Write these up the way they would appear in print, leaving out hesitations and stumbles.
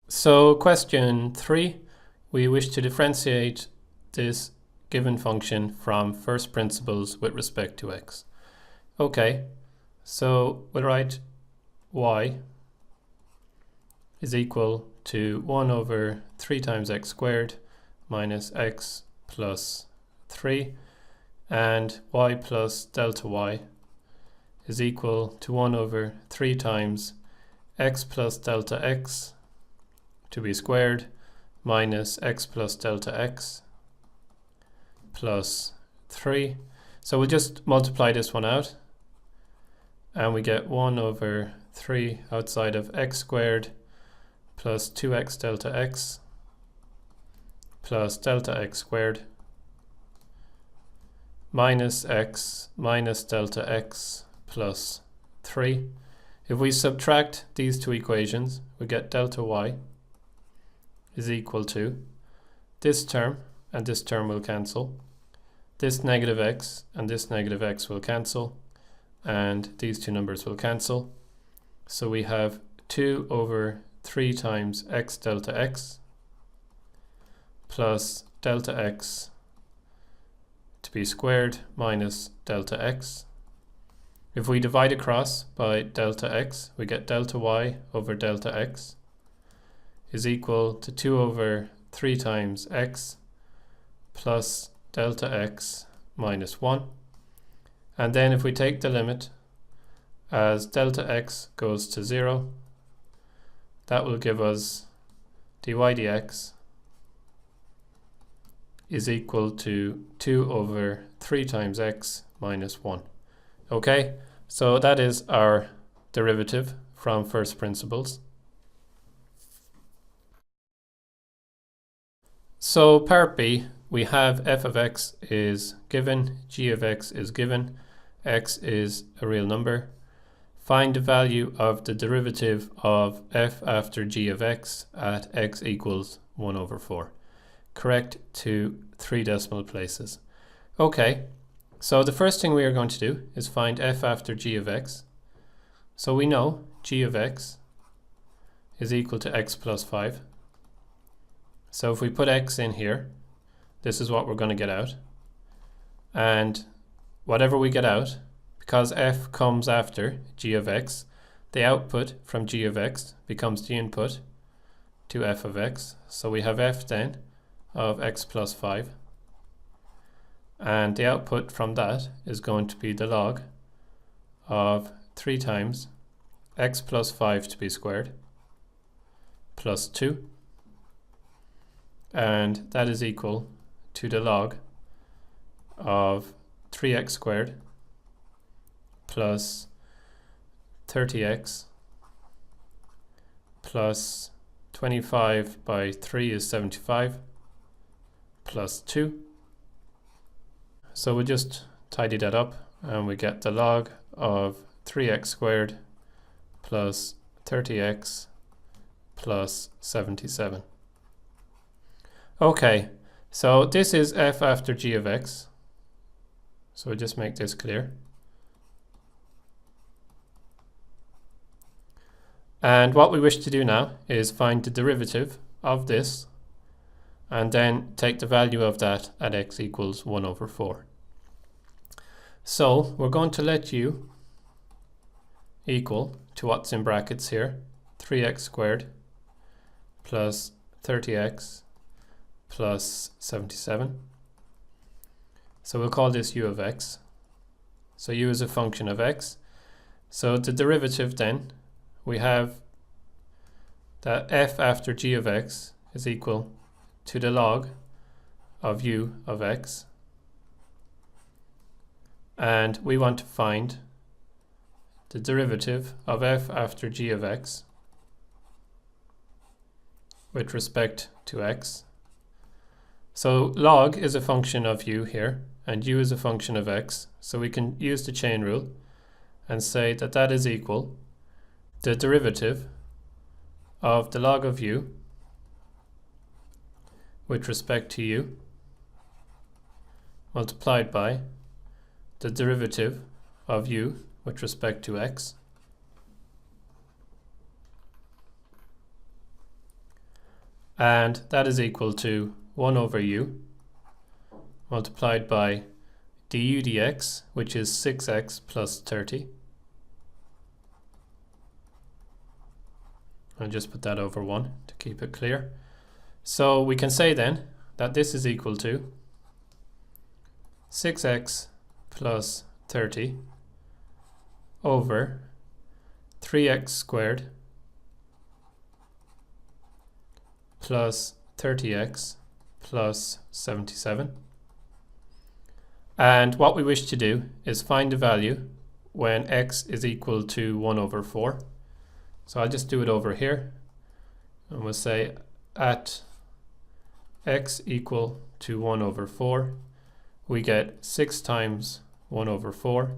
So question 3, we wish to differentiate this given function from first principles with respect to x. Okay, so we'll write y is equal to 1 over 3 times x squared minus x plus 3, and y plus delta y is equal to 1 over 3 times x plus delta x to be squared minus x plus delta x plus 3. So we'll just multiply this one out and we get 1 over 3 outside of x squared plus 2x delta x plus delta x squared minus x minus delta x plus 3. If we subtract these two equations, we get delta y is equal to this term, and this term will cancel. This negative x and this negative x will cancel, and these two numbers will cancel. So we have 2 over 3 times x delta x plus delta x to be squared minus delta x. If we divide across by delta x, we get delta y over delta x is equal to 2 over 3 times x plus delta x minus 1. And then if we take the limit as delta x goes to 0, that will give us dy dx is equal to 2 over 3 times x minus 1. Okay, so that is our derivative from first principles. So part B, we have f of x is given, g of x is given, x is a real number. Find the value of the derivative of f after g of x at x equals 1 over 4. Correct to 3 decimal places. Okay, so the first thing we are going to do is find f after g of x. So we know g of x is equal to x plus 5. So if we put x in here, this is what we're going to get out. And whatever we get out, because f comes after g of x, the output from g of x becomes the input to f of x. So we have f then of x plus 5. And the output from that is going to be the log of 3 times x plus 5 to be squared plus 2. And that is equal to the log of 3x squared plus 30x plus 25 by 3 is 75 plus 2. So we'll just tidy that up and we get the log of 3x squared plus 30x plus 77. Okay, so this is f after g of x. So we'll just make this clear. And what we wish to do now is find the derivative of this and then take the value of that at x equals 1 over 4. So we're going to let u equal to what's in brackets here, 3x squared plus 30x plus 77. So we'll call this u of x. So u is a function of x. So the derivative then, we have that f after g of x is equal to the log of u of x. And we want to find the derivative of f after g of x with respect to x. So log is a function of u here, and u is a function of x. So we can use the chain rule and say that that is equal the derivative of the log of u with respect to u multiplied by the derivative of u with respect to x. and that is equal to 1 over u multiplied by du dx, which is 6x plus 30. I'll just put that over 1 to keep it clear. So we can say then that this is equal to 6x plus 30 over 3x squared plus 30x plus 77. And what we wish to do is find the value when x is equal to 1 over 4. So I'll just do it over here, and we'll say at x equal to 1 over 4, we get 6 times 1 over 4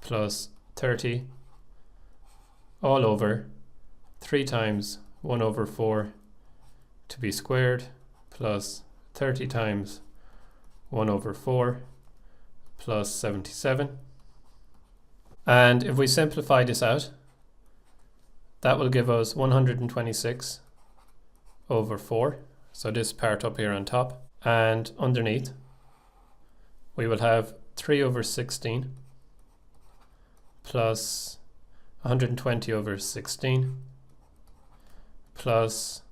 plus 30 all over 3 times 1 over 4 to be squared plus 30 times 1 over 4 plus 77. And if we simplify this out, that will give us 126 over 4. So this part up here on top, and underneath we will have 3 over 16 plus 120 over 16 plus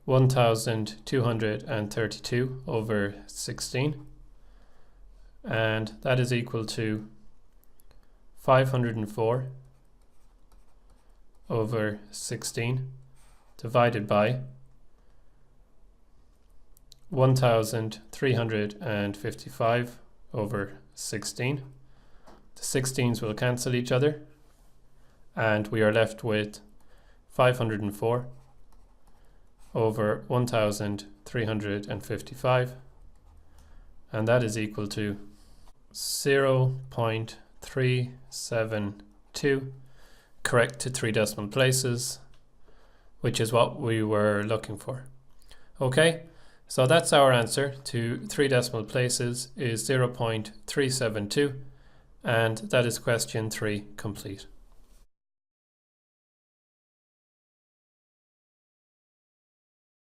1232 over 16, and that is equal to 504 over 16 divided by 1355 over 16. The 16s will cancel each other, and we are left with 504 over 1355, and that is equal to 0.372, correct to 3 decimal places, which is what we were looking for. Okay, so that's our answer to 3 decimal places is 0.372, and that is question 3 complete.